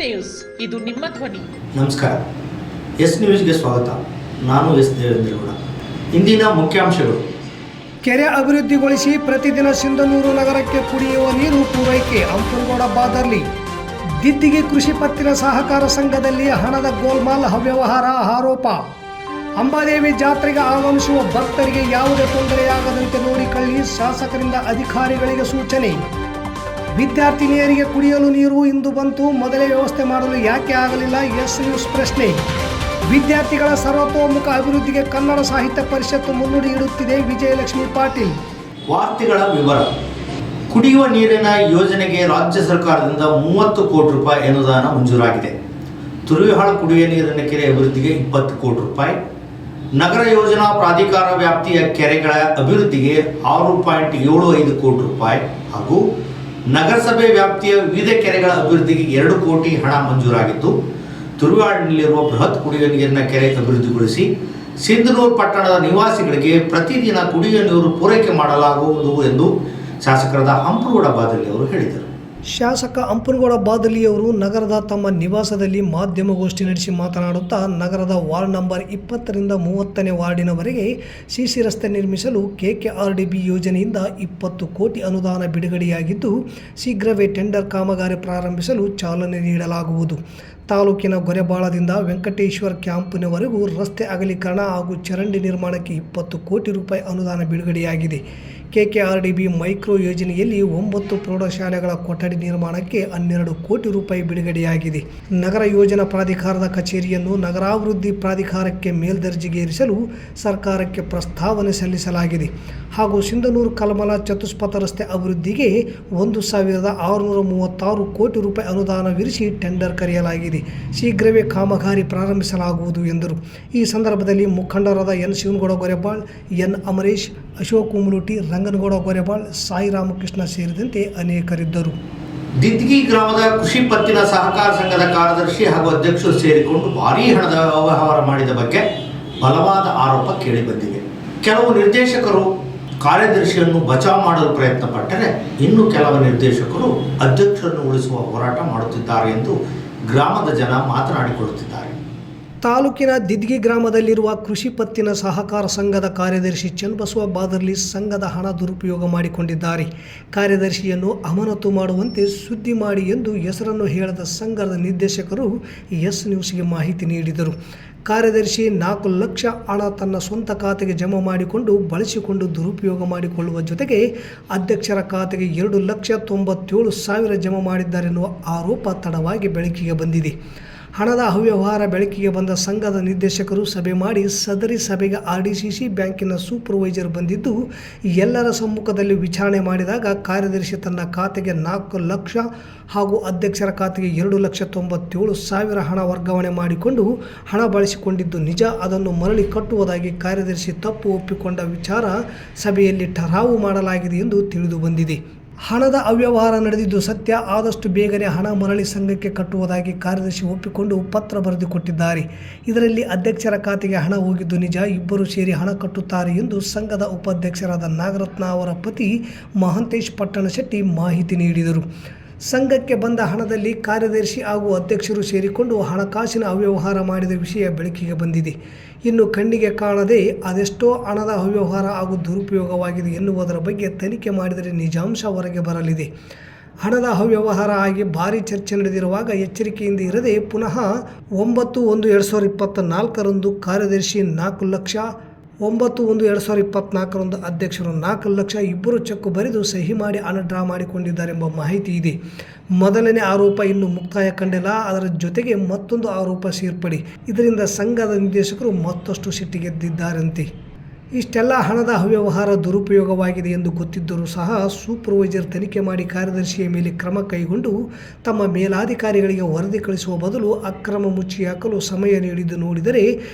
News, ಇದು ನಿಮ್ಮ ಧ್ವನಿ. ನಮಸ್ಕಾರ. ಎಸ್ ನ್ಯೂಸ್ಗೆ ಸ್ವಾಗತ. ನಾನು ಎಸ್ ದೇವೇಂದ್ರಗೌಡ. ಇಂದಿನ ಮುಖ್ಯಾಂಶಗಳು: ಕೆರೆ ಅಭಿವೃದ್ಧಿಗೊಳಿಸಿ ಪ್ರತಿದಿನ ಸಿಂಧನೂರು ನಗರಕ್ಕೆ ಕುಡಿಯುವ ನೀರು ಪೂರೈಕೆ. ಅಂಪನಗೌಡ ಬಾದರ್ಲಿ. ದಿದ್ದಿಗೆ ಕೃಷಿ ಪತ್ತಿನ ಸಹಕಾರ ಸಂಘದಲ್ಲಿ ಹಣದ ಗೋಲ್ಮಾಲ್ ಅವ್ಯವಹಾರ ಆರೋಪ. ಅಂಬಾದೇವಿ ಜಾತ್ರೆಗೆ ಆಗಮಿಸುವ ಭಕ್ತರಿಗೆ ಯಾವುದೇ ತೊಂದರೆಯಾಗದಂತೆ ನೋಡಿಕೊಳ್ಳಿ, ಶಾಸಕರಿಂದ ಅಧಿಕಾರಿಗಳಿಗೆ ಸೂಚನೆ. ವಿದ್ಯಾರ್ಥಿನಿಯರಿಗೆ ಕುಡಿಯಲು ನೀರು ಇಂದು ಬಂತು, ಮೊದಲೇ ವ್ಯವಸ್ಥೆ ಮಾಡಲು ಯಾಕೆ ಆಗಲಿಲ್ಲ? ಎಸ್ ನ್ಯೂಸ್ ಪ್ರಶ್ನೆ. ವಿದ್ಯಾರ್ಥಿಗಳ ಸರ್ವತೋಮುಖ ಅಭಿವೃದ್ಧಿಗೆ ಕನ್ನಡ ಸಾಹಿತ್ಯ ಪರಿಷತ್ತು ಮುನ್ನುಡಿ ಇಡುತ್ತಿದೆ. ವಿಜಯಲಕ್ಷ್ಮಿ ಪಾಟೀಲ್. ವಾರ್ತೆಗಳ ವಿವರ. ಕುಡಿಯುವ ನೀರಿನ ಯೋಜನೆಗೆ ರಾಜ್ಯ ಸರ್ಕಾರದಿಂದ 30 ಕೋಟಿ ರೂಪಾಯಿ ಅನುದಾನ ಮಂಜೂರಾಗಿದೆ. ತುರುವಿಹಾಳ ಕುಡಿಯುವ ನೀರಿನ ಕೆರೆ ಅಭಿವೃದ್ಧಿಗೆ 20 ಕೋಟಿ ರೂಪಾಯಿ, ನಗರ ಯೋಜನಾ ಪ್ರಾಧಿಕಾರ ವ್ಯಾಪ್ತಿಯ ಕೆರೆಗಳ ಅಭಿವೃದ್ಧಿಗೆ 6.75 ಕೋಟಿ ರೂಪಾಯಿ ಹಾಗೂ ನಗರಸಭೆ ವ್ಯಾಪ್ತಿಯ ವಿವಿಧ ಕೆರೆಗಳ ಅಭಿವೃದ್ಧಿಗೆ 2 ಕೋಟಿ ಹಣ ಮಂಜೂರಾಗಿದ್ದು, ತುರುವಿಹಾಳಿನಲ್ಲಿರುವ ಬೃಹತ್ ಕುಡಿಯುವ ನೀರಿನ ಕೆರೆ ಅಭಿವೃದ್ಧಿಗೊಳಿಸಿ ಸಿಂಧನೂರು ಪಟ್ಟಣದ ನಿವಾಸಿಗಳಿಗೆ ಪ್ರತಿದಿನ ಕುಡಿಯುವ ನೀರು ಪೂರೈಕೆ ಮಾಡಲಾಗುವುದು ಎಂದು ಶಾಸಕರಾದ ಅಂಪನಗೌಡ ಬಾದರ್ಲಿ ಅವರು ಹೇಳಿದರು. ಶಾಸಕ ಅಂಪನಗೌಡ ಬಾದಲಿಯವರು ನಗರದ ತಮ್ಮ ನಿವಾಸದಲ್ಲಿ ಮಾಧ್ಯಮಗೋಷ್ಠಿ ನಡೆಸಿ ಮಾತನಾಡುತ್ತಾ, ನಗರದ ವಾರ್ಡ್ ನಂಬರ್ 20ರಿಂದ 30ನೇ ವಾರ್ಡಿನವರೆಗೆ ಸಿಸಿ ರಸ್ತೆ ನಿರ್ಮಿಸಲು KKRDB ಯೋಜನೆಯಿಂದ 20 ಕೋಟಿ ಅನುದಾನ ಬಿಡುಗಡೆಯಾಗಿದ್ದು, ಶೀಘ್ರವೇ ಟೆಂಡರ್ ಕಾಮಗಾರಿ ಪ್ರಾರಂಭಿಸಲು ಚಾಲನೆ ನೀಡಲಾಗುವುದು. ತಾಲೂಕಿನ ಗೊರೆಬಾಳದಿಂದ ವೆಂಕಟೇಶ್ವರ ಕ್ಯಾಂಪಿನವರೆಗೂ ರಸ್ತೆ ಅಗಲೀಕರಣ ಹಾಗೂ ಚರಂಡಿ ನಿರ್ಮಾಣಕ್ಕೆ 20 ಕೋಟಿ ರೂಪಾಯಿ ಅನುದಾನ ಬಿಡುಗಡೆಯಾಗಿದೆ. KKRDB ಮೈಕ್ರೋ ಯೋಜನೆಯಲ್ಲಿ 9 ಪ್ರೌಢಶಾಲೆಗಳ ಕೊಠಡಿ ನಿರ್ಮಾಣಕ್ಕೆ 12 ಕೋಟಿ ರೂಪಾಯಿ ಬಿಡುಗಡೆಯಾಗಿದೆ. ನಗರ ಯೋಜನಾ ಪ್ರಾಧಿಕಾರದ ಕಚೇರಿಯನ್ನು ನಗರಾಭಿವೃದ್ಧಿ ಪ್ರಾಧಿಕಾರಕ್ಕೆ ಮೇಲ್ದರ್ಜೆಗೇರಿಸಲು ಸರ್ಕಾರಕ್ಕೆ ಪ್ರಸ್ತಾವನೆ ಸಲ್ಲಿಸಲಾಗಿದೆ. ಹಾಗೂ ಸಿಂಧನೂರು ಕಲ್ಮಲ ಚತುಷ್ಪಥ ರಸ್ತೆ ಅಭಿವೃದ್ಧಿಗೆ 1,636 ಕೋಟಿ ರೂಪಾಯಿ ಅನುದಾನವಿರಿಸಿ ಟೆಂಡರ್ ಕರೆಯಲಾಗಿದೆ. ಶೀಘ್ರವೇ ಕಾಮಗಾರಿ ಪ್ರಾರಂಭಿಸಲಾಗುವುದು ಎಂದರು. ಈ ಸಂದರ್ಭದಲ್ಲಿ ಮುಖಂಡರಾದ ಎನ್ ಶಿವನಗೌಡ ಗೊರೆಬಾಳ್, ಎನ್ ಅಮರೇಶ್, ಅಶೋಕ್ ಉಮಲೂಟಿ, ರಂಗನಗೌಡ ಗೊರೆಬಾಳ್, ಸಾಯಿ ರಾಮಕೃಷ್ಣ ಸೇರಿದಂತೆ ಅನೇಕರಿದ್ದರು. ದಿದ್ದಿಗಿ ಗ್ರಾಮದ ಕೃಷಿ ಪತ್ತಿನ ಸಹಕಾರ ಸಂಘದ ಕಾರ್ಯದರ್ಶಿ ಹಾಗೂ ಅಧ್ಯಕ್ಷರು ಸೇರಿಕೊಂಡು ಭಾರೀ ಹಣದ ಅವ್ಯವಹಾರ ಮಾಡಿದ ಬಗ್ಗೆ ಬಲವಾದ ಆರೋಪ ಕೇಳಿಬಂದಿದೆ. ಕೆಲವು ನಿರ್ದೇಶಕರು ಕಾರ್ಯದರ್ಶಿಯನ್ನು ಬಚಾವ್ ಮಾಡಲು ಪ್ರಯತ್ನ ಪಟ್ಟರೆ, ಇನ್ನು ಕೆಲವು ನಿರ್ದೇಶಕರು ಅಧ್ಯಕ್ಷರನ್ನು ಉಳಿಸುವ ಹೋರಾಟ ಮಾಡುತ್ತಿದ್ದಾರೆ ಎಂದು ಗ್ರಾಮದ ಜನ ಮಾತನಾಡಿಕೊಳ್ಳುತ್ತಿದ್ದಾರೆ. ತಾಲೂಕಿನ ದಿದ್ಗಿ ಗ್ರಾಮದಲ್ಲಿರುವ ಕೃಷಿ ಪತ್ತಿನ ಸಹಕಾರ ಸಂಘದ ಕಾರ್ಯದರ್ಶಿ ಚನ್ನಬಸವ ಬಾದರ್ಲಿ ಸಂಘದ ಹಣ ದುರುಪಯೋಗ ಮಾಡಿಕೊಂಡಿದ್ದಾರೆ. ಕಾರ್ಯದರ್ಶಿಯನ್ನು ಅಮಾನತು ಮಾಡುವಂತೆ ಸುದ್ದಿ ಮಾಡಿ ಎಂದು ಹೆಸರನ್ನು ಹೇಳದ ಸಂಘದ ನಿರ್ದೇಶಕರು ಎಸ್ ನ್ಯೂಸ್ಗೆ ಮಾಹಿತಿ ನೀಡಿದರು. ಕಾರ್ಯದರ್ಶಿ 4 ಲಕ್ಷ ಹಣ ತನ್ನ ಸ್ವಂತ ಖಾತೆಗೆ ಜಮಾ ಮಾಡಿಕೊಂಡು ಬಳಸಿಕೊಂಡು ದುರುಪಯೋಗ ಮಾಡಿಕೊಳ್ಳುವ ಜೊತೆಗೆ ಅಧ್ಯಕ್ಷರ ಖಾತೆಗೆ 2,97,000 ಜಮಾ ಮಾಡಿದ್ದಾರೆನ್ನುವ ಆರೋಪ ತಡವಾಗಿ ಬೆಳಕಿಗೆ ಬಂದಿದೆ. ಹಣದ ಅವ್ಯವಹಾರ ಬೆಳಕಿಗೆ ಬಂದ ಸಂಘದ ನಿರ್ದೇಶಕರು ಸಭೆ ಮಾಡಿ ಸದರಿ ಸಭೆಗೆ RDCC ಬ್ಯಾಂಕಿನ ಸೂಪರ್ವೈಸರ್ ಬಂದಿದ್ದು, ಎಲ್ಲರ ಸಮ್ಮುಖದಲ್ಲಿ ವಿಚಾರಣೆ ಮಾಡಿದಾಗ ಕಾರ್ಯದರ್ಶಿ ತನ್ನ ಖಾತೆಗೆ 4 ಲಕ್ಷ ಹಾಗೂ ಅಧ್ಯಕ್ಷರ ಖಾತೆಗೆ 2,97,000 ಹಣ ವರ್ಗಾವಣೆ ಮಾಡಿಕೊಂಡು ಹಣ ಬಳಸಿಕೊಂಡಿದ್ದು ನಿಜ. ಅದನ್ನು ಮರಳಿ ಕಟ್ಟುವುದಾಗಿ ಕಾರ್ಯದರ್ಶಿ ತಪ್ಪು ಒಪ್ಪಿಕೊಂಡ ವಿಚಾರ ಸಭೆಯಲ್ಲಿ ಠರಾವು ಮಾಡಲಾಗಿದೆ ಎಂದು ತಿಳಿದು ಬಂದಿದೆ. ಹಣದ ಅವ್ಯವಹಾರ ನಡೆದಿದ್ದು ಸತ್ಯ. ಆದಷ್ಟು ಬೇಗನೆ ಹಣ ಮರಳಿ ಸಂಘಕ್ಕೆ ಕಟ್ಟುವುದಾಗಿ ಕಾರ್ಯದರ್ಶಿ ಒಪ್ಪಿಕೊಂಡು ಪತ್ರ ಬರೆದುಕೊಟ್ಟಿದ್ದಾರೆ. ಇದರಲ್ಲಿ ಅಧ್ಯಕ್ಷರ ಖಾತೆಗೆ ಹಣ ಹೋಗಿದ್ದು ನಿಜ. ಇಬ್ಬರು ಸೇರಿ ಹಣ ಕಟ್ಟುತ್ತಾರೆ ಎಂದು ಸಂಘದ ಉಪಾಧ್ಯಕ್ಷರಾದ ನಾಗರತ್ನ ಅವರ ಪತಿ ಮಹಾಂತೇಶ್ ಪಟ್ಟಣಶೆಟ್ಟಿ ಮಾಹಿತಿ ನೀಡಿದರು. ಸಂಘಕ್ಕೆ ಬಂದ ಹಣದಲ್ಲಿ ಕಾರ್ಯದರ್ಶಿ ಹಾಗೂ ಅಧ್ಯಕ್ಷರು ಸೇರಿಕೊಂಡು ಹಣಕಾಸಿನ ಅವ್ಯವಹಾರ ಮಾಡಿದ ವಿಷಯ ಬೆಳಕಿಗೆ ಬಂದಿದೆ. ಇನ್ನು ಕಣ್ಣಿಗೆ ಕಾಣದೆ ಅದೆಷ್ಟೋ ಹಣದ ಅವ್ಯವಹಾರ ಹಾಗೂ ದುರುಪಯೋಗವಾಗಿದೆ ಎನ್ನುವುದರ ಬಗ್ಗೆ ತನಿಖೆ ಮಾಡಿದರೆ ನಿಜಾಂಶ ಹೊರಗೆ ಬರಲಿದೆ. ಹಣದ ಅವ್ಯವಹಾರ ಆಗಿ ಭಾರೀ ಚರ್ಚೆ ನಡೆದಿರುವಾಗ ಎಚ್ಚರಿಕೆಯಿಂದ ಇರದೆ ಪುನಃ 9/1/2024 ಕಾರ್ಯದರ್ಶಿ 4 ಲಕ್ಷ, 9/1/2024 ಅಧ್ಯಕ್ಷರು 4 ಲಕ್ಷ ಇಬ್ಬರು ಚೆಕ್ ಬರೆದು ಸಹಿ ಮಾಡಿ ಹಣ ಡ್ರಾ ಮಾಡಿಕೊಂಡಿದ್ದಾರೆಂಬ ಮಾಹಿತಿ ಇದೆ. ಮೊದಲನೇ ಆರೋಪ ಇನ್ನೂ ಮುಕ್ತಾಯ ಕಂಡಿಲ್ಲ. ಅದರ ಜೊತೆಗೆ ಮತ್ತೊಂದು ಆರೋಪ ಸೇರ್ಪಡೆ. ಇದರಿಂದ ಸಂಘದ ನಿರ್ದೇಶಕರು ಮತ್ತಷ್ಟು ಸಿಟ್ಟಿಗೆದ್ದಿದ್ದಾರಂತೆ. ಇಷ್ಟೆಲ್ಲ ಹಣದ ಅವ್ಯವಹಾರ ದುರುಪಯೋಗವಾಗಿದೆ ಎಂದು ಗೊತ್ತಿದ್ದರೂ ಸಹ ಸೂಪರ್ವೈಸರ್ ತನಿಖೆ ಮಾಡಿ ಕಾರ್ಯದರ್ಶಿಯ ಮೇಲೆ ಕ್ರಮ ಕೈಗೊಂಡು ತಮ್ಮ ಮೇಲಾಧಿಕಾರಿಗಳಿಗೆ ವರದಿ ಕಳಿಸುವ ಬದಲು ಅಕ್ರಮ ಮುಚ್ಚಿ ಹಾಕಲು ಸಮಯ ನೀಡಿದ್ದು ನೋಡಿದರೆ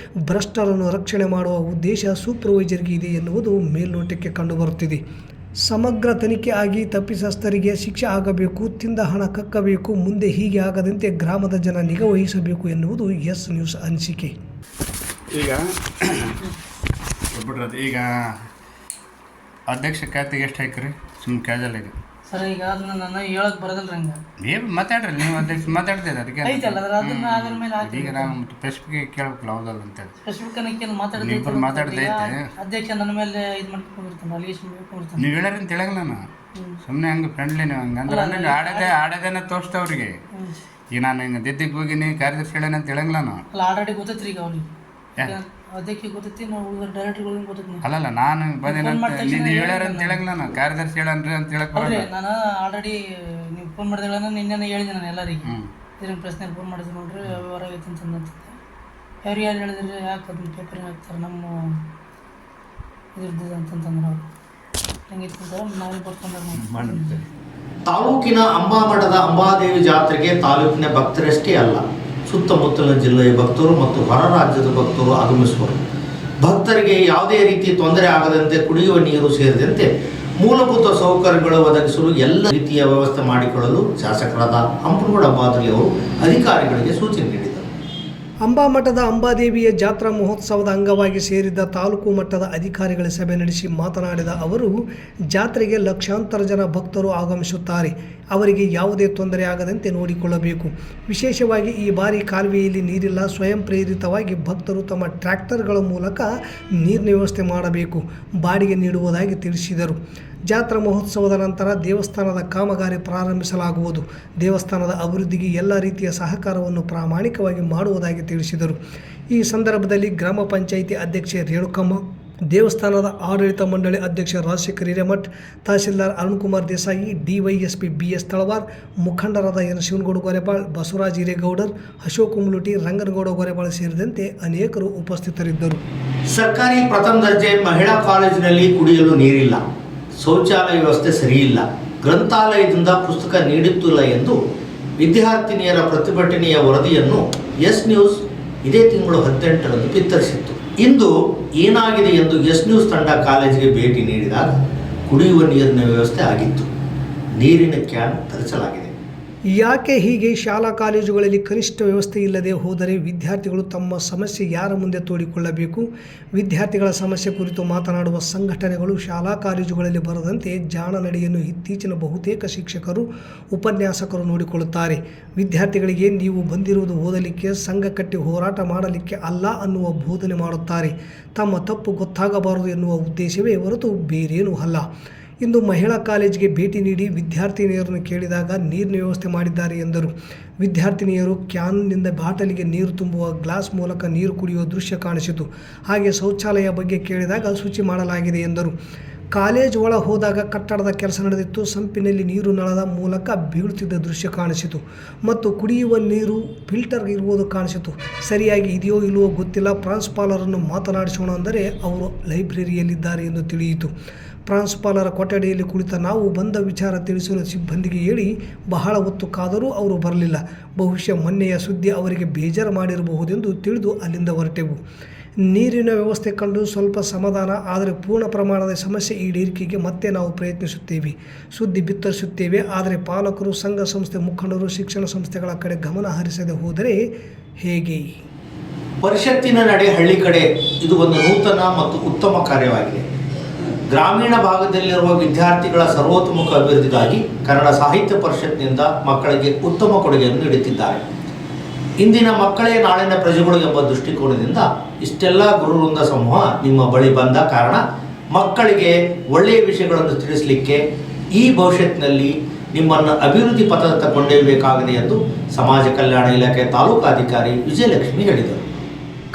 ಭ್ರಷ್ಟರನ್ನು ರಕ್ಷಣೆ ಮಾಡುವ ಉದ್ದೇಶ ಸೂಪರ್ವೈಸರ್ಗೆ ಇದೆ ಎನ್ನುವುದು ಮೇಲ್ನೋಟಕ್ಕೆ ಕಂಡುಬರುತ್ತಿದೆ. ಸಮಗ್ರ ತನಿಖೆ ಆಗಿ ತಪ್ಪಿತಸ್ಥರಿಗೆ ಶಿಕ್ಷೆ ಆಗಬೇಕು, ತಿಂದ ಹಣ ಕಕ್ಕಬೇಕು. ಮುಂದೆ ಹೀಗೆ ಆಗದಂತೆ ಗ್ರಾಮದ ಜನ ನಿಗಾ ವಹಿಸಬೇಕು ಎನ್ನುವುದು ಎಸ್ ನ್ಯೂಸ್ ಅನಿಸಿಕೆ. ಈಗ ಅಧ್ಯಕ್ಷ ಖಾತೆಗೆ ಎಷ್ಟು ಹಾಕಿರಿ? ಸುಮ್ಮನೆ ಕ್ಯಾಜಲ್ ಆಗಿ ಸರ್ ಈಗ ಅದನ್ನ ನಾನು ಹೇಳಕ್ ಬರೋದಿಲ್ಲ ಹಂಗ ನೀವು ಮಾತಾಡ್ರಿ, ನೀವು ಅಧ್ಯಕ್ಷ ಮಾತಾಡ್ತೀರಿ ಅದಕ್ಕೆ ಐತಲ್ಲ ಅದನ್ನ ಅದ್ರ ಮೇಲೆ ಈಗ ನಾವು ಸ್ಪೆಸಿಫಿಕ್ ಕೇಳ್ಬೇಕಲ್ಲ ಹೌದಲ್ಲ ಅಂತೇಳಿ ಸ್ಪೆಸಿಫಿಕ್ ಅನ್ನಕ್ಕೆ ಇಬ್ಬರು ಮಾತಾಡ್ದೈತೆ. ಅಧ್ಯಕ್ಷ ನನ್ನ ಮೇಲೆ ಇದು ಮಾಡ್ಕೊಂಡಿರ್ತಾನೆ ಅಲಿಗೇಷನ್ ಮಾಡ್ಕೊಂಡಿರ್ತಾನೆ. ನೀವು ಹೇಳೋರಿ ಅಂತ ಹೇಳಂಗಿಲ್ಲ ನಾನು ಸುಮ್ಮನೆ ಹಂಗೆ ಫ್ರೆಂಡ್ಲಿ ನೀವು ಹಂಗೆ ಅಂದ್ರೆ ನನಗೆ ಆಡೋದೇನ ತೋರಿಸ್ತವ್ರಿಗೆ. ಈಗ ನಾನು ಹಿಂಗೆ ದಿದ್ದಿಗೆ ಹೋಗಿನಿ ಕಾರ್ಯದರ್ಶಿ ಹೇಳೇನೆ ಅಂತ ಹೇಳಂಗಿಲ್ಲ ನಾನು. ಅಲ್ಲ ಆಲ್ರೆಡಿ ಗೊತ್ತೈತ್ರಿ ಈಗ ಅವ್ನಿಗೆ ಅದಕ್ಕೆ ಗೊತ್ತೈತಿ ನಾವು ಡೈರೆಕ್ಟರ್ಗಳಿಗೆ ಗೊತ್ತೈತಿ. ಅಲ್ಲಲ್ಲ ನಾನು ಬಂದೇನಂತ ನೀವು ಹೇಳ್ಯಾರ ಅಂತ ಹೇಳಂಗಿಲ್ಲ ನಾನು ಕಾರ್ಯದರ್ಶಿ ಹೇಳನ್ರಿ ಅಂತ ಹೇಳಕ್ ಬರಲ್ಲ. ನಾನು ಆಲ್ರೆಡಿ ನೀವು ಫೋನ್ ಮಾಡಿದ ನಿನ್ನೆ ಹೇಳಿದೆ ನಾನು ಎಲ್ಲರಿಗೆ ಇದನ್ನ ಪ್ರಶ್ನೆ ಫೋನ್ ಮಾಡಿದ್ರು ನೋಡ್ರಿ ವ್ಯವಹಾರ ಆಗೈತೆ ಅಂತಂದಂತ ಯಾರು ಹೇಳಿದ್ರೆ ಯಾಕೆ ಅದನ್ನ ಪೇಪರ್ ಹಾಕ್ತಾರೆ ನಮ್ಮ ಇದ್ರದ್ದು ಅಂತಂತಂದ್ರೆ ಅವ್ರು ಹೆಂಗಿತ್ತು ನಾವೇ ಬರ್ಕೊಂಡಾಗ ತಾಲೂಕಿನ ಅಂಬಾಮಠದ ಅಂಬಾದೇವಿ ಜಾತ್ರೆಗೆ ತಾಲೂಕಿನ ಭಕ್ತರಷ್ಟೇ ಅಲ್ಲ, ಸುತ್ತಮುತ್ತಲಿನ ಜಿಲ್ಲೆಯ ಭಕ್ತರು ಮತ್ತು ಹೊರ ರಾಜ್ಯದ ಭಕ್ತರು ಆಗಮಿಸುವರು. ಭಕ್ತರಿಗೆ ಯಾವುದೇ ರೀತಿ ತೊಂದರೆ ಆಗದಂತೆ ಕುಡಿಯುವ ನೀರು ಸೇರಿದಂತೆ ಮೂಲಭೂತ ಸೌಕರ್ಯಗಳು ಒದಗಿಸಲು ಎಲ್ಲ ರೀತಿಯ ವ್ಯವಸ್ಥೆ ಮಾಡಿಕೊಳ್ಳಲು ಶಾಸಕರಾದ ಹಂಪನಗೌಡ ಬಾದಲಿ ಅವರು ಅಧಿಕಾರಿಗಳಿಗೆ ಸೂಚನೆ ನೀಡಿದರು. ಅಂಬಾಮಠದ ಅಂಬಾದೇವಿಯ ಜಾತ್ರಾ ಮಹೋತ್ಸವದ ಅಂಗವಾಗಿ ಸೇರಿದ್ದ ತಾಲೂಕು ಮಟ್ಟದ ಅಧಿಕಾರಿಗಳ ಸಭೆ ನಡೆಸಿ ಮಾತನಾಡಿದ ಅವರು, ಜಾತ್ರೆಗೆ ಲಕ್ಷಾಂತರ ಜನ ಭಕ್ತರು ಆಗಮಿಸುತ್ತಾರೆ. ಅವರಿಗೆ ಯಾವುದೇ ತೊಂದರೆ ಆಗದಂತೆ ನೋಡಿಕೊಳ್ಳಬೇಕು. ವಿಶೇಷವಾಗಿ ಈ ಬಾರಿ ಕಾಲುವೆಯಲ್ಲಿ ನೀರಿಲ್ಲ. ಸ್ವಯಂ ಪ್ರೇರಿತವಾಗಿ ಭಕ್ತರು ತಮ್ಮ ಟ್ರ್ಯಾಕ್ಟರ್ಗಳ ಮೂಲಕ ನೀರಿನ ವ್ಯವಸ್ಥೆ ಮಾಡಬೇಕು, ಬಾಡಿಗೆ ನೀಡುವುದಾಗಿ ತಿಳಿಸಿದರು. ಜಾತ್ರಾ ಮಹೋತ್ಸವದ ನಂತರ ದೇವಸ್ಥಾನದ ಕಾಮಗಾರಿ ಪ್ರಾರಂಭಿಸಲಾಗುವುದು. ದೇವಸ್ಥಾನದ ಅಭಿವೃದ್ಧಿಗೆ ಎಲ್ಲ ರೀತಿಯ ಸಹಕಾರವನ್ನು ಪ್ರಾಮಾಣಿಕವಾಗಿ ಮಾಡುವುದಾಗಿ ತಿಳಿಸಿದರು. ಈ ಸಂದರ್ಭದಲ್ಲಿ ಗ್ರಾಮ ಪಂಚಾಯಿತಿ ಅಧ್ಯಕ್ಷೆ ರೇಣುಕಮ್ಮ, ದೇವಸ್ಥಾನದ ಆಡಳಿತ ಮಂಡಳಿ ಅಧ್ಯಕ್ಷ ರಾಜಶೇಖರ್ ಹಿರೇಮಠ್, ತಹಸೀಲ್ದಾರ್ ಅರುಣ್ಕುಮಾರ್ ದೇಸಾಯಿ, ಡಿವೈಎಸ್ಪಿ BS ತಳವಾರ್, ಮುಖಂಡರಾದ ಎನ್ ಶಿವನಗೌಡ ಗೊರೆಬಾಳ್, ಬಸವರಾಜ್ ಹಿರೇಗೌಡರ್, ಅಶೋಕ್ ಕುಮ್ಲುಟಿ, ರಂಗನಗೌಡ ಗೊರೆಬಾಳ್ ಸೇರಿದಂತೆ ಅನೇಕರು ಉಪಸ್ಥಿತರಿದ್ದರು. ಸರ್ಕಾರಿ ಪ್ರಥಮ ದರ್ಜೆ ಮಹಿಳಾ ಕಾಲೇಜಿನಲ್ಲಿ ಕುಡಿಯಲು ನೀರಿಲ್ಲ, ಶೌಚಾಲಯ ವ್ಯವಸ್ಥೆ ಸರಿಯಿಲ್ಲ, ಗ್ರಂಥಾಲಯದಿಂದ ಪುಸ್ತಕ ನೀಡುತ್ತಿಲ್ಲ ಎಂದು ವಿದ್ಯಾರ್ಥಿನಿಯರ ಪ್ರತಿಭಟನೆಯ ವರದಿಯನ್ನು ಎಸ್ ನ್ಯೂಸ್ ಇದೇ ತಿಂಗಳು 18ರಂದು ಬಿತ್ತರಿಸಿತ್ತು. ಇಂದು ಏನಾಗಿದೆ ಎಂದು ಎಸ್ ನ್ಯೂಸ್ ತಂಡ ಕಾಲೇಜಿಗೆ ಭೇಟಿ ನೀಡಿದಾಗ ಕುಡಿಯುವ ನೀರಿನ ವ್ಯವಸ್ಥೆ ಆಗಿತ್ತು. ನೀರಿನ ಕ್ಯಾನ್ ತರಿಸಲಾಗಿದೆ. ಯಾಕೆ ಹೀಗೆ? ಶಾಲಾ ಕಾಲೇಜುಗಳಲ್ಲಿ ಕನಿಷ್ಠ ವ್ಯವಸ್ಥೆ ಇಲ್ಲದೆ ಹೋದರೆ ವಿದ್ಯಾರ್ಥಿಗಳು ತಮ್ಮ ಸಮಸ್ಯೆ ಯಾರ ಮುಂದೆ ತೋಡಿಕೊಳ್ಳಬೇಕು? ವಿದ್ಯಾರ್ಥಿಗಳ ಸಮಸ್ಯೆ ಕುರಿತು ಮಾತನಾಡುವ ಸಂಘಟನೆಗಳು ಶಾಲಾ ಕಾಲೇಜುಗಳಲ್ಲಿ ಬರದಂತೆ ಜಾಣ ನಡೆಯನ್ನು ಇತ್ತೀಚಿನ ಬಹುತೇಕ ಶಿಕ್ಷಕರು, ಉಪನ್ಯಾಸಕರು ನೋಡಿಕೊಳ್ಳುತ್ತಾರೆ. ವಿದ್ಯಾರ್ಥಿಗಳಿಗೆ ನೀವು ಬಂದಿರುವುದು ಓದಲಿಕ್ಕೆ, ಸಂಘ ಕಟ್ಟಿ ಹೋರಾಟ ಮಾಡಲಿಕ್ಕೆ ಅಲ್ಲ ಅನ್ನುವ ಬೋಧನೆ ಮಾಡುತ್ತಾರೆ. ತಮ್ಮ ತಪ್ಪು ಗೊತ್ತಾಗಬಾರದು ಎನ್ನುವ ಉದ್ದೇಶವೇ ಹೊರತು ಬೇರೇನೂ ಅಲ್ಲ. ಇಂದು ಮಹಿಳಾ ಕಾಲೇಜಿಗೆ ಭೇಟಿ ನೀಡಿ ವಿದ್ಯಾರ್ಥಿನಿಯರನ್ನು ಕೇಳಿದಾಗ ನೀರಿನ ವ್ಯವಸ್ಥೆ ಮಾಡಿದ್ದಾರೆ ಎಂದರು. ವಿದ್ಯಾರ್ಥಿನಿಯರು ಕ್ಯಾನ್ನಿಂದ ಬಾಟಲಿಗೆ ನೀರು ತುಂಬುವ ಗ್ಲಾಸ್ ಮೂಲಕ ನೀರು ಕುಡಿಯುವ ದೃಶ್ಯ ಕಾಣಿಸಿತು. ಹಾಗೆ ಶೌಚಾಲಯ ಬಗ್ಗೆ ಕೇಳಿದಾಗ ಶುಚಿ ಮಾಡಲಾಗಿದೆ ಎಂದರು. ಕಾಲೇಜ್ ಒಳ ಹೋದಾಗ ಕಟ್ಟಡದ ಕೆಲಸ ನಡೆದಿತ್ತು. ಸಂಪಿನಲ್ಲಿ ನೀರು ನಳದ ಮೂಲಕ ಬೀಳುತ್ತಿದ್ದ ದೃಶ್ಯ ಕಾಣಿಸಿತು ಮತ್ತು ಕುಡಿಯುವ ನೀರು ಫಿಲ್ಟರ್ ಇರುವುದು ಕಾಣಿಸಿತು. ಸರಿಯಾಗಿ ಇದೆಯೋ ಇಲ್ಲವೋ ಗೊತ್ತಿಲ್ಲ. ಪ್ರಾಂಶುಪಾಲರನ್ನು ಮಾತನಾಡಿಸೋಣ ಅಂದರೆ ಅವರು ಲೈಬ್ರರಿಯಲ್ಲಿದ್ದಾರೆ ಎಂದು ತಿಳಿಯಿತು. ಪ್ರಾಂಶುಪಾಲರ ಕೊಠಡಿಯಲ್ಲಿ ಕುಳಿತ ನಾವು ಬಂದ ವಿಚಾರ ತಿಳಿಸಲು ಸಿಬ್ಬಂದಿಗೆ ಹೇಳಿ ಬಹಳ ಹೊತ್ತು ಕಾದರೂ ಅವರು ಬರಲಿಲ್ಲ. ಬಹುಶಃ ಮೊನ್ನೆಯ ಸುದ್ದಿ ಅವರಿಗೆ ಬೇಜಾರು ಮಾಡಿರಬಹುದೆಂದು ತಿಳಿದು ಅಲ್ಲಿಂದ ಹೊರಟೆವು. ನೀರಿನ ವ್ಯವಸ್ಥೆ ಕಂಡು ಸ್ವಲ್ಪ ಸಮಾಧಾನ, ಆದರೆ ಪೂರ್ಣ ಪ್ರಮಾಣದ ಸಮಸ್ಯೆ ಈಡೇರಿಕೆಗೆ ಮತ್ತೆ ನಾವು ಪ್ರಯತ್ನಿಸುತ್ತೇವೆ, ಸುದ್ದಿ ಬಿತ್ತರಿಸುತ್ತೇವೆ. ಆದರೆ ಪಾಲಕರು, ಸಂಘ ಸಂಸ್ಥೆ ಮುಖಂಡರು, ಶಿಕ್ಷಣ ಸಂಸ್ಥೆಗಳ ಕಡೆ ಗಮನ ಹರಿಸದೆ ಹೋದರೆ ಹೇಗೆ? ಪರಿಷತ್ತಿನ ನಡೆ ಹಳ್ಳಿ ಕಡೆ ಇದು ಒಂದು ನೂತನ ಮತ್ತು ಉತ್ತಮ ಕಾರ್ಯವಾಗಿದೆ. ಗ್ರಾಮೀಣ ಭಾಗದಲ್ಲಿರುವ ವಿದ್ಯಾರ್ಥಿಗಳ ಸರ್ವತೋಮುಖ ಅಭಿವೃದ್ಧಿಗಾಗಿ ಕನ್ನಡ ಸಾಹಿತ್ಯ ಪರಿಷತ್ನಿಂದ ಮಕ್ಕಳಿಗೆ ಉತ್ತಮ ಕೊಡುಗೆಯನ್ನು ನೀಡುತ್ತಿದ್ದಾರೆ. ಇಂದಿನ ಮಕ್ಕಳೇ ನಾಳಿನ ಪ್ರಜೆಗಳು ಎಂಬ ದೃಷ್ಟಿಕೋನದಿಂದ ಇಷ್ಟೆಲ್ಲ ಗುರುವೃಂದ ಸಮೂಹ ನಿಮ್ಮ ಬಳಿ ಬಂದ ಕಾರಣ ಮಕ್ಕಳಿಗೆ ಒಳ್ಳೆಯ ವಿಷಯಗಳನ್ನು ತಿಳಿಸಲಿಕ್ಕೆ ಈ ಭವಿಷ್ಯತ್ತಿನಲ್ಲಿ ನಿಮ್ಮನ್ನು ಅಭಿವೃದ್ಧಿ ಪಥದತ್ತ ಕೊಂಡೊಯ್ಯಬೇಕಾಗಿದೆ ಎಂದು ಸಮಾಜ ಕಲ್ಯಾಣ ಇಲಾಖೆ ತಾಲೂಕಾಧಿಕಾರಿ ವಿಜಯಲಕ್ಷ್ಮಿ ಹೇಳಿದರು.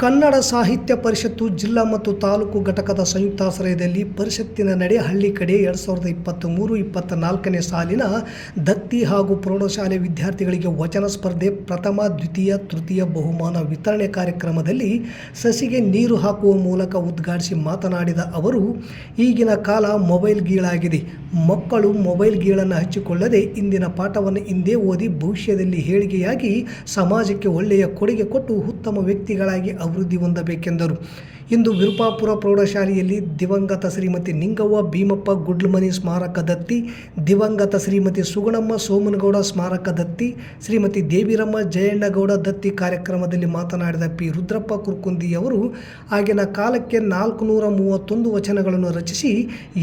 ಕನ್ನಡ ಸಾಹಿತ್ಯ ಪರಿಷತ್ತು ಜಿಲ್ಲಾ ಮತ್ತು ತಾಲೂಕು ಘಟಕದ ಸಂಯುಕ್ತಾಶ್ರಯದಲ್ಲಿ ಪರಿಷತ್ತಿನ ನಡೆ ಹಳ್ಳಿ ಕಡೆ 2023-24ನೇ ಸಾಲಿನ ದತ್ತಿ ಹಾಗೂ ಪ್ರೌಢಶಾಲೆ ವಿದ್ಯಾರ್ಥಿಗಳಿಗೆ ವಚನ ಸ್ಪರ್ಧೆ ಪ್ರಥಮ, ದ್ವಿತೀಯ, ತೃತೀಯ ಬಹುಮಾನ ವಿತರಣೆ ಕಾರ್ಯಕ್ರಮದಲ್ಲಿ ಸಸಿಗೆ ನೀರು ಹಾಕುವ ಮೂಲಕ ಉದ್ಘಾಟಿಸಿ ಮಾತನಾಡಿದ ಅವರು, ಈಗಿನ ಕಾಲ ಮೊಬೈಲ್ ಗೀಳಾಗಿದೆ. ಮಕ್ಕಳು ಮೊಬೈಲ್ ಗೀಳನ್ನು ಹಚ್ಚಿಕೊಳ್ಳದೆ ಇಂದಿನ ಪಾಠವನ್ನು ಇಂದೇ ಓದಿ ಭವಿಷ್ಯದಲ್ಲಿ ಏಳಿಗೆಯಾಗಿ ಸಮಾಜಕ್ಕೆ ಒಳ್ಳೆಯ ಕೊಡುಗೆ ಕೊಟ್ಟು ಉತ್ತಮ ವ್ಯಕ್ತಿಗಳಾಗಿ ಅಭಿವೃದ್ಧಿ ಹೊಂದಬೇಕೆಂದರು. ಇಂದು ವಿರುಪಾಪುರ ಪ್ರೌಢಶಾಲೆಯಲ್ಲಿ ದಿವಂಗತ ಶ್ರೀಮತಿ ನಿಂಗವ್ವ ಭೀಮಪ್ಪ ಗುಡ್ಲಮನಿ ಸ್ಮಾರಕ ದತ್ತಿ, ದಿವಂಗತ ಶ್ರೀಮತಿ ಸುಗುಣಮ್ಮ ಸೋಮನಗೌಡ ಸ್ಮಾರಕ ದತ್ತಿ, ಶ್ರೀಮತಿ ದೇವಿರಮ್ಮ ಜಯಣ್ಣಗೌಡ ದತ್ತಿ ಕಾರ್ಯಕ್ರಮದಲ್ಲಿ ಮಾತನಾಡಿದ ಪಿ. ರುದ್ರಪ್ಪ ಕುರ್ಕುಂದಿ ಅವರು ಆಗಿನ ಕಾಲಕ್ಕೆ 431 ವಚನಗಳನ್ನು ರಚಿಸಿ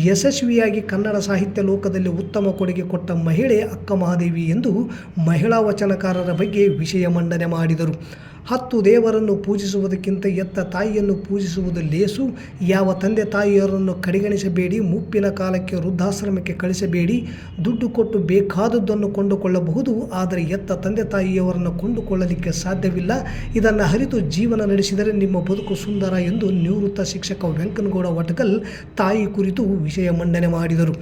ಯಶಸ್ವಿಯಾಗಿ ಕನ್ನಡ ಸಾಹಿತ್ಯ ಲೋಕದಲ್ಲಿ ಉತ್ತಮ ಕೊಡುಗೆ ಕೊಟ್ಟ ಮಹಿಳೆ ಅಕ್ಕ ಮಹಾದೇವಿ ಎಂದು ಮಹಿಳಾ ವಚನಕಾರರ ಬಗ್ಗೆ ವಿಷಯ ಮಂಡನೆ ಮಾಡಿದರು. 10 ದೇವರನ್ನು ಪೂಜಿಸುವುದಕ್ಕಿಂತ ಎತ್ತ ತಾಯಿಯನ್ನು ಪೂಜಿಸುವುದು ಲೇಸು. ಯಾವ ತಂದೆ ತಾಯಿಯರನ್ನು ಕಡೆಗಣಿಸಬೇಡಿ. ಮುಪ್ಪಿನ ಕಾಲಕ್ಕೆ ವೃದ್ಧಾಶ್ರಮಕ್ಕೆ ಕಳಿಸಬೇಡಿ. ದುಡ್ಡು ಕೊಟ್ಟು ಬೇಕಾದದ್ದನ್ನು ಕೊಂಡುಕೊಳ್ಳಬಹುದು, ಆದರೆ ಎತ್ತ ತಂದೆ ತಾಯಿಯವರನ್ನು ಕೊಂಡುಕೊಳ್ಳಲಿಕ್ಕೆ ಸಾಧ್ಯವಿಲ್ಲ. ಇದನ್ನು ಅರಿತು ಜೀವನ ನಡೆಸಿದರೆ ನಿಮ್ಮ ಬದುಕು ಸುಂದರ ಎಂದು ನಿವೃತ್ತ ಶಿಕ್ಷಕ ವೆಂಕನಗೌಡ ವಟಗಲ್ ತಾಯಿ ಕುರಿತು ವಿಷಯ ಮಂಡನೆ ಮಾಡಿದರು.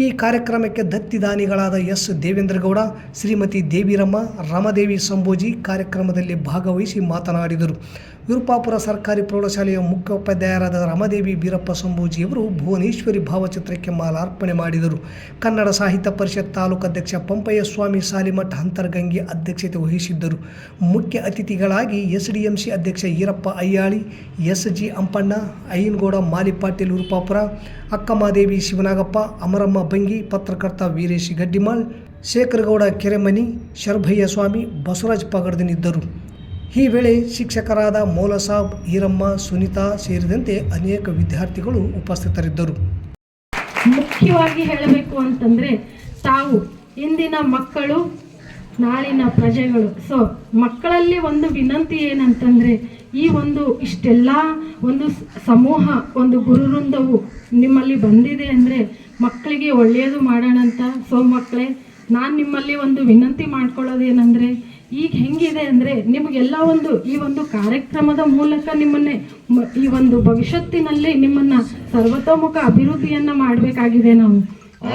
ಈ ಕಾರ್ಯಕ್ರಮಕ್ಕೆ ದತ್ತಿದಾನಿಗಳಾದ ಎಸ್. ದೇವೇಂದ್ರಗೌಡ, ಶ್ರೀಮತಿ ದೇವಿರಮ್ಮ, ರಮಾದೇವಿ ಸಂಬೋಜಿ ಕಾರ್ಯಕ್ರಮದಲ್ಲಿ ಭಾಗವಹಿಸಿ ಮಾತನಾಡಿದರು. ವಿರುಪಾಪುರ ಸರ್ಕಾರಿ ಪ್ರೌಢಶಾಲೆಯ ಮುಖ್ಯೋಪಾಧ್ಯಾಯರಾದ ರಮಾದೇವಿ ಬೀರಪ್ಪ ಸಂಬೋಜಿಯವರು ಭುವನೇಶ್ವರಿ ಭಾವಚಿತ್ರಕ್ಕೆ ಮಾಲಾರ್ಪಣೆ ಮಾಡಿದರು. ಕನ್ನಡ ಸಾಹಿತ್ಯ ಪರಿಷತ್ ತಾಲೂಕು ಅಧ್ಯಕ್ಷ ಪಂಪಯ್ಯ ಸ್ವಾಮಿ ಸಾಲಿಮಠ ಅಂತರ್ಗಂಗೆ ಅಧ್ಯಕ್ಷತೆ ವಹಿಸಿದ್ದರು. ಮುಖ್ಯ ಅತಿಥಿಗಳಾಗಿ SDMC ಅಧ್ಯಕ್ಷ ಈರಪ್ಪ ಅಯ್ಯಾಳಿ, SG ಅಂಪಣ್ಣ, ಅಯ್ಯನಗೌಡ ಮಾಲಿಪಾಟೀಲ್ ವಿರುಪಾಪುರ, ಅಕ್ಕಮಹಾದೇವಿ ಶಿವನಾಗಪ್ಪ, ಅಮರಮ್ಮ ಬಂಗಿ, ಪತ್ರಕರ್ತ ವೀರೇಶ್ ಗಡ್ಡಿಮಾಳ್, ಶೇಖರಗೌಡ ಕೆರೆಮನಿ, ಶರಭಯ್ಯ ಸ್ವಾಮಿ, ಬಸವರಾಜ್ ಪಗಡ್ದನಿದ್ದರು. ಈ ವೇಳೆ ಶಿಕ್ಷಕರಾದ ಮೌಲಸಾಬ್, ಈರಮ್ಮ, ಸುನೀತಾ ಸೇರಿದಂತೆ ಅನೇಕ ವಿದ್ಯಾರ್ಥಿಗಳು ಉಪಸ್ಥಿತರಿದ್ದರು. ಮುಖ್ಯವಾಗಿ ಹೇಳಬೇಕು ಅಂತಂದರೆ, ತಾವು ಇಂದಿನ ಮಕ್ಕಳು ನಾಳಿನ ಪ್ರಜೆಗಳು. ಸೊ ಮಕ್ಕಳಲ್ಲಿ ಒಂದು ವಿನಂತಿ ಏನಂತಂದರೆ, ಈ ಒಂದು ಇಷ್ಟೆಲ್ಲ ಒಂದು ಸಮೂಹ, ಒಂದು ಗುರುವೃಂದವು ನಿಮ್ಮಲ್ಲಿ ಬಂದಿದೆ ಅಂದರೆ ಮಕ್ಕಳಿಗೆ ಒಳ್ಳೆಯದು ಮಾಡೋಣ ಅಂತ. ಸೊ ಮಕ್ಕಳೇ, ನಾನು ನಿಮ್ಮಲ್ಲಿ ಒಂದು ವಿನಂತಿ ಮಾಡ್ಕೊಳ್ಳೋದೇನೆಂದರೆ, ಈಗ ಹೆಂಗಿದೆ ಅಂದರೆ ನಿಮಗೆಲ್ಲ ಒಂದು ಈ ಒಂದು ಕಾರ್ಯಕ್ರಮದ ಮೂಲಕ ನಿಮ್ಮನ್ನೇ ಈ ಒಂದು ಭವಿಷ್ಯತ್ತಿನಲ್ಲಿ ನಿಮ್ಮನ್ನು ಸರ್ವತೋಮುಖ ಅಭಿವೃದ್ಧಿಯನ್ನು ಮಾಡಬೇಕಾಗಿದೆ. ನಾವು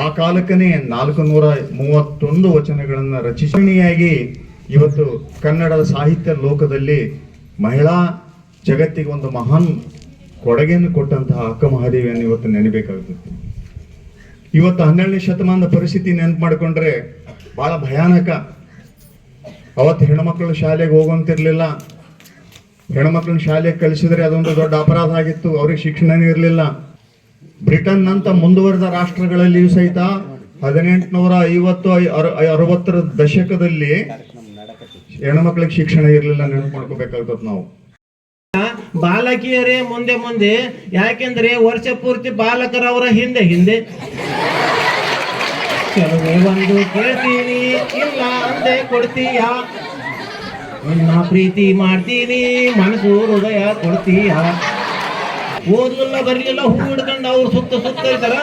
ಆ ಕಾಲಕ್ಕನೇ 431 ವಚನಗಳನ್ನು ರಚಿಸಣಿಯಾಗಿ ಇವತ್ತು ಕನ್ನಡದ ಸಾಹಿತ್ಯ ಲೋಕದಲ್ಲಿ ಮಹಿಳಾ ಜಗತ್ತಿಗೆ ಒಂದು ಮಹಾನ್ ಕೊಡುಗೆಯನ್ನು ಕೊಟ್ಟಂತಹ ಅಕ್ಕ ಮಹಾದೇವಿಯನ್ನು ಇವತ್ತು ನೆನಬೇಕಾಗುತ್ತೆ. ಇವತ್ತು 12ನೇ ಶತಮಾನದ ಪರಿಸ್ಥಿತಿ ನೆನಪು ಮಾಡಿಕೊಂಡ್ರೆ ಭಾಳ ಭಯಾನಕ. ಅವತ್ತು ಹೆಣ್ಮಕ್ಳು ಶಾಲೆಗೆ ಹೋಗುವಂತಿರಲಿಲ್ಲ. ಹೆಣ್ಮಕ್ಳನ್ನ ಶಾಲೆಗೆ ಕಳಿಸಿದ್ರೆ ಅದೊಂದು ದೊಡ್ಡ ಅಪರಾಧ ಆಗಿತ್ತು. ಅವ್ರಿಗೆ ಶಿಕ್ಷಣನೇ ಇರಲಿಲ್ಲ. ಬ್ರಿಟನ್ ಅಂತ ಮುಂದುವರೆದ ರಾಷ್ಟ್ರಗಳಲ್ಲಿಯೂ ಸಹಿತ 1850-60 ದಶಕದಲ್ಲಿ ಹೆಣ್ಮಕ್ಳಿಗೆ ಶಿಕ್ಷಣ ಇರಲಿಲ್ಲ. ನೆನಪು ಮಾಡ್ಕೋಬೇಕಾಗ್ತದೆ ನಾವು. ಬಾಲಕಿಯರೇ ಮುಂದೆ ಮುಂದೆ, ಯಾಕೆಂದ್ರೆ ವರ್ಷ ಪೂರ್ತಿ ಬಾಲಕರವರ ಹಿಂದೆ ಹಿಂದೆ. ಕೆಲವೇ ಒಂದು ಕೇಳ್ತೀನಿ, ಇಲ್ಲ ಅಂದೆ ಕೊಡ್ತೀಯ. ನನ್ನ ಪ್ರೀತಿ ಮಾಡ್ತೀನಿ, ಮನಸ್ಸು ಹೃದಯ ಕೊಡ್ತೀಯ. ಓದ್ಲಿಲ್ಲ ಬರಲಿಲ್ಲ, ಹೂ ಹಿಡ್ಕೊಂಡು ಅವ್ರು ಸುತ್ತ ಇರ್ತಾರ.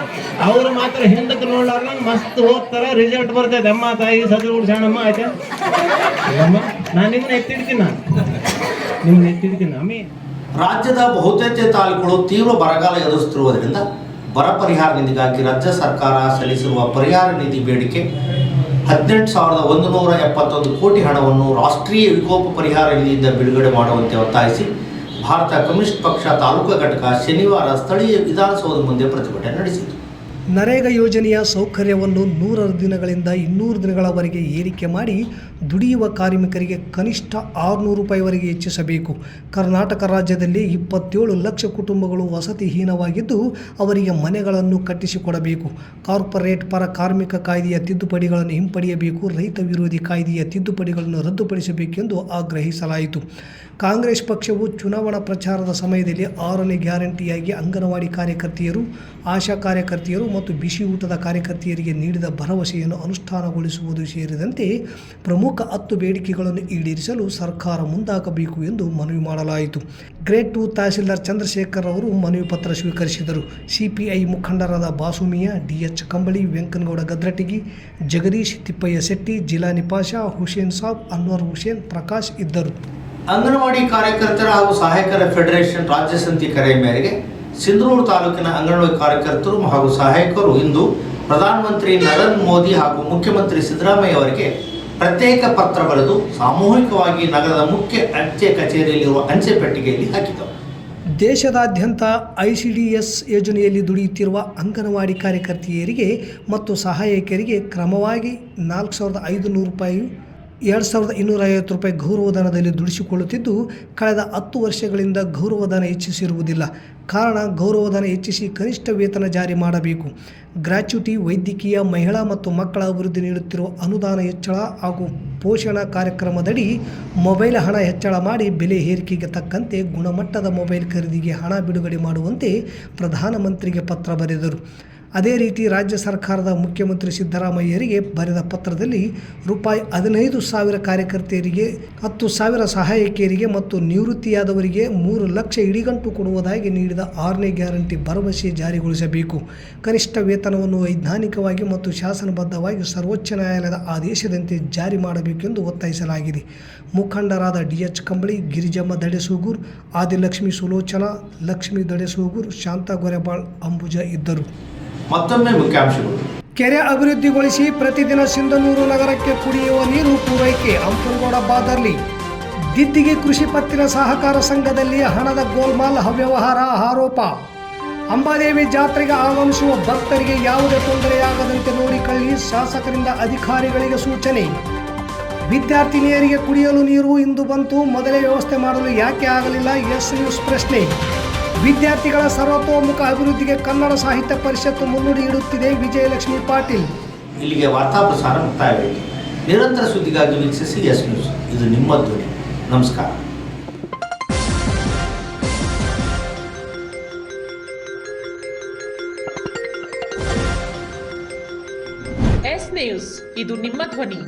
ಅವ್ರು ಮಾತ್ರ ಹಿಂದಕ್ಕೆ ನೋಡ್ಲಾರ ಮಸ್ತ್ ಓದ್ತಾರ. ರಿಸಲ್ಟ್ ಬರ್ತೈತೆ. ಅಮ್ಮ ತಾಯಿ ಸದ್ರು ಸಣ್ಣಮ್ಮ ಆಯ್ತಾ. ನಾನು ನಿಮ್ಮನ್ನ ಎತ್ತಿಡ್ತೀನಿ ಅಮ್ಮಿ. ರಾಜ್ಯದ ಬಹುತೇಕ ತಾಲೂಕುಗಳು ತೀವ್ರ ಬರಗಾಲ ಎದುರಿಸುತ್ತಿರುವುದರಿಂದ ಬರ ಪರಿಹಾರ ನಿಧಿಗಾಗಿ ರಾಜ್ಯ ಸರ್ಕಾರ ಸಲ್ಲಿಸಿರುವ ಪರಿಹಾರ ನಿಧಿ ಬೇಡಿಕೆ 18,171 ಕೋಟಿ ಹಣವನ್ನು ರಾಷ್ಟ್ರೀಯ ವಿಕೋಪ ಪರಿಹಾರ ನಿಧಿಯಿಂದ ಬಿಡುಗಡೆ ಮಾಡುವಂತೆ ಒತ್ತಾಯಿಸಿ ಭಾರತ ಕಮ್ಯುನಿಸ್ಟ್ ಪಕ್ಷ ತಾಲೂಕು ಘಟಕ ಶನಿವಾರ ಸ್ಥಳೀಯ ವಿಧಾನಸೌಧ ಮುಂದೆ ಪ್ರತಿಭಟನೆ ನಡೆಸಿತು. ನರೇಗಾ ಯೋಜನೆಯ ಸೌಕರ್ಯವನ್ನು 100 ದಿನಗಳಿಂದ 200 ದಿನಗಳವರೆಗೆ ಏರಿಕೆ ಮಾಡಿ ದುಡಿಯುವ ಕಾರ್ಮಿಕರಿಗೆ ಕನಿಷ್ಠ 600 ರೂಪಾಯಿವರೆಗೆ ಹೆಚ್ಚಿಸಬೇಕು. ಕರ್ನಾಟಕ ರಾಜ್ಯದಲ್ಲಿ 27 ಲಕ್ಷ ಕುಟುಂಬಗಳು ವಸತಿಹೀನವಾಗಿದ್ದು ಅವರಿಗೆ ಮನೆಗಳನ್ನು ಕಟ್ಟಿಸಿಕೊಡಬೇಕು. ಕಾರ್ಪೊರೇಟ್ ಪರ ಕಾರ್ಮಿಕ ಕಾಯ್ದೆಯ ತಿದ್ದುಪಡಿಗಳನ್ನು ಹಿಂಪಡೆಯಬೇಕು. ರೈತ ವಿರೋಧಿ ಕಾಯ್ದೆಯ ತಿದ್ದುಪಡಿಗಳನ್ನು ರದ್ದುಪಡಿಸಬೇಕೆಂದು ಆಗ್ರಹಿಸಲಾಯಿತು. ಕಾಂಗ್ರೆಸ್ ಪಕ್ಷವು ಚುನಾವಣಾ ಪ್ರಚಾರದ ಸಮಯದಲ್ಲಿ 6ನೇ ಗ್ಯಾರಂಟಿಯಾಗಿ ಅಂಗನವಾಡಿ ಕಾರ್ಯಕರ್ತೆಯರು, ಆಶಾ ಕಾರ್ಯಕರ್ತೆಯರು ಮತ್ತು ಬಿಸಿ ಊಟದ ಕಾರ್ಯಕರ್ತೆಯರಿಗೆ ನೀಡಿದ ಭರವಸೆಯನ್ನು ಅನುಷ್ಠಾನಗೊಳಿಸುವುದು ಸೇರಿದಂತೆ ಪ್ರಮುಖ 10 ಬೇಡಿಕೆಗಳನ್ನು ಈಡೇರಿಸಲು ಸರ್ಕಾರ ಮುಂದಾಗಬೇಕು ಎಂದು ಮನವಿ ಮಾಡಲಾಯಿತು. ಗ್ರೇಡ್ 2 ತಹಸೀಲ್ದಾರ್ ಚಂದ್ರಶೇಖರ್ ಅವರು ಮನವಿ ಪತ್ರ ಸ್ವೀಕರಿಸಿದರು. ಸಿಪಿಐ ಮುಖಂಡರಾದ ಬಾಸುಮಿಯಾ, DH ಕಂಬಳಿ, ವೆಂಕನಗೌಡ ಗದ್ರಟಿಗಿ, ಜಗದೀಶ್, ತಿಪ್ಪಯ್ಯ ಶೆಟ್ಟಿ, ಜಿಲಾನಿ ಪಾಷಾ, ಹುಸೇನ್ ಸಾಬ್, ಅನ್ವರ್ ಹುಸೇನ್, ಪ್ರಕಾಶ್ ಇದ್ದರು. ಅಂಗನವಾಡಿ ಕಾರ್ಯಕರ್ತರ ಹಾಗೂ ಸಹಾಯಕರ ಫೆಡರೇಷನ್ ರಾಜ್ಯ ಸಮಿತಿ ಕರೆ ಮೇರೆಗೆ ಸಿಂಧನೂರು ತಾಲೂಕಿನ ಅಂಗನವಾಡಿ ಕಾರ್ಯಕರ್ತರು ಹಾಗೂ ಸಹಾಯಕರು ಇಂದು ಪ್ರಧಾನಮಂತ್ರಿ ನರೇಂದ್ರ ಮೋದಿ ಹಾಗೂ ಮುಖ್ಯಮಂತ್ರಿ ಸಿದ್ದರಾಮಯ್ಯ ಅವರಿಗೆ ಪ್ರತ್ಯೇಕ ಪತ್ರ ಬರೆದು ಸಾಮೂಹಿಕವಾಗಿ ನಗರದ ಮುಖ್ಯ ಅಂಚೆ ಕಚೇರಿಯಲ್ಲಿರುವ ಅಂಚೆ ಪೆಟ್ಟಿಗೆಯಲ್ಲಿ ಹಾಕಿದರು. ದೇಶದಾದ್ಯಂತ ICDS ಯೋಜನೆಯಲ್ಲಿ ದುಡಿಯುತ್ತಿರುವ ಅಂಗನವಾಡಿ ಕಾರ್ಯಕರ್ತೆಯರಿಗೆ ಮತ್ತು ಸಹಾಯಕರಿಗೆ ಕ್ರಮವಾಗಿ 4,500 ರೂಪಾಯಿ ₹2,250 ಗೌರವಧನದಲ್ಲಿ ದುಡಿಸಿಕೊಳ್ಳುತ್ತಿದ್ದು ಕಳೆದ 10 ವರ್ಷಗಳಿಂದ ಗೌರವಧನ ಹೆಚ್ಚಿಸಿರುವುದಿಲ್ಲ. ಕಾರಣ ಗೌರವಧನ ಹೆಚ್ಚಿಸಿ ಕನಿಷ್ಠ ವೇತನ ಜಾರಿ ಮಾಡಬೇಕು. ಗ್ರ್ಯಾಚ್ಯುಟಿ, ವೈದ್ಯಕೀಯ, ಮಹಿಳಾ ಮತ್ತು ಮಕ್ಕಳ ಅಭಿವೃದ್ಧಿ ನೀಡುತ್ತಿರುವ ಅನುದಾನ ಹೆಚ್ಚಳ ಹಾಗೂ ಪೋಷಣಾ ಕಾರ್ಯಕ್ರಮದಡಿ ಮೊಬೈಲ್ ಹಣ ಹೆಚ್ಚಳ ಮಾಡಿ ಬೆಲೆ ಏರಿಕೆಗೆ ತಕ್ಕಂತೆ ಗುಣಮಟ್ಟದ ಮೊಬೈಲ್ ಖರೀದಿಗೆ ಹಣ ಬಿಡುಗಡೆ ಮಾಡುವಂತೆ ಪ್ರಧಾನಮಂತ್ರಿಗೆ ಪತ್ರ ಬರೆದರು. ಅದೇ ರೀತಿ ರಾಜ್ಯ ಸರ್ಕಾರದ ಮುಖ್ಯಮಂತ್ರಿ ಸಿದ್ದರಾಮಯ್ಯರಿಗೆ ಬರೆದ ಪತ್ರದಲ್ಲಿ ₹15,000 ಕಾರ್ಯಕರ್ತೆಯರಿಗೆ, 10,000 ಸಹಾಯಕಿಯರಿಗೆ ಮತ್ತು ನಿವೃತ್ತಿಯಾದವರಿಗೆ 3 ಲಕ್ಷ ಇಡಿಗಂಟು ಕೊಡುವುದಾಗಿ ನೀಡಿದ 6ನೇ ಗ್ಯಾರಂಟಿ ಭರವಸೆ ಜಾರಿಗೊಳಿಸಬೇಕು. ಕನಿಷ್ಠ ವೇತನವನ್ನು ವೈಜ್ಞಾನಿಕವಾಗಿ ಮತ್ತು ಶಾಸನಬದ್ಧವಾಗಿ ಸರ್ವೋಚ್ಚ ನ್ಯಾಯಾಲಯದ ಆದೇಶದಂತೆ ಜಾರಿ ಮಾಡಬೇಕೆಂದು ಒತ್ತಾಯಿಸಲಾಗಿದೆ. ಮುಖಂಡರಾದ DH ಕಂಬಳಿ, ಗಿರಿಜಮ್ಮ ದಡೇಸೂಗೂರ್, ಆದಿಲಕ್ಷ್ಮಿ ಸುಲೋಚನಾ, ಲಕ್ಷ್ಮೀ ದಡೇಸೂಗೂರ್, ಶಾಂತಾ ಗೊರೆಬಾಳ್, ಅಂಬುಜ ಇದ್ದರು. ಮತ್ತೊಮ್ಮೆ ಮುಖ್ಯಾಂಶಗಳು. ಕೆರೆ ಅಭಿವೃದ್ಧಿಗೊಳಿಸಿ ಪ್ರತಿದಿನ ಸಿಂಧನೂರು ನಗರಕ್ಕೆ ಕುಡಿಯುವ ನೀರು ಪೂರೈಕೆ. ಅಂಪನಗೌಡ ಬಾದರ್ಲಿ. ದಿದ್ದಿಗೆ ಕೃಷಿ ಪತ್ತಿನ ಸಹಕಾರ ಸಂಘದಲ್ಲಿ ಹಣದ ಗೋಲ್ಮಾಲ್ ಅವ್ಯವಹಾರ ಆರೋಪ. ಅಂಬಾದೇವಿ ಜಾತ್ರೆಗೆ ಆಗಮಿಸುವ ಭಕ್ತರಿಗೆ ಯಾವುದೇ ತೊಂದರೆಯಾಗದಂತೆ ನೋಡಿಕೊಳ್ಳಿ, ಶಾಸಕರಿಂದ ಅಧಿಕಾರಿಗಳಿಗೆ ಸೂಚನೆ. ವಿದ್ಯಾರ್ಥಿನಿಯರಿಗೆ ಕುಡಿಯಲು ನೀರು ಇಂದು ಬಂತು, ಮೊದಲೇ ವ್ಯವಸ್ಥೆ ಮಾಡಲು ಯಾಕೆ ಆಗಲಿಲ್ಲ? ಎಸ್ ನ್ಯೂಸ್ ಪ್ರಶ್ನೆ. ವಿದ್ಯಾರ್ಥಿಗಳ ಸರ್ವತೋಮುಖ ಅಭಿವೃದ್ಧಿಗೆ ಕನ್ನಡ ಸಾಹಿತ್ಯ ಪರಿಷತ್ತು ಮುನ್ನುಡಿ ಇಡುತ್ತಿದೆ. ವಿಜಯಲಕ್ಷ್ಮಿ ಪಾಟೀಲ್. ಇಲ್ಲಿಗೆ ವಾರ್ತಾ ಪ್ರಸಾರ ಮುಕ್ತಾಯವಾಯಿತು. ನಿರಂತರ ಸುದ್ದಿಗಾಗಿ ವೀಕ್ಷಿಸಿ ಎಸ್ ನ್ಯೂಸ್. ಇದು ನಿಮ್ಮ ಧ್ವನಿ. ನಮಸ್ಕಾರ. ಎಸ್ ನ್ಯೂಸ್, ಇದು ನಿಮ್ಮ ಧ್ವನಿ.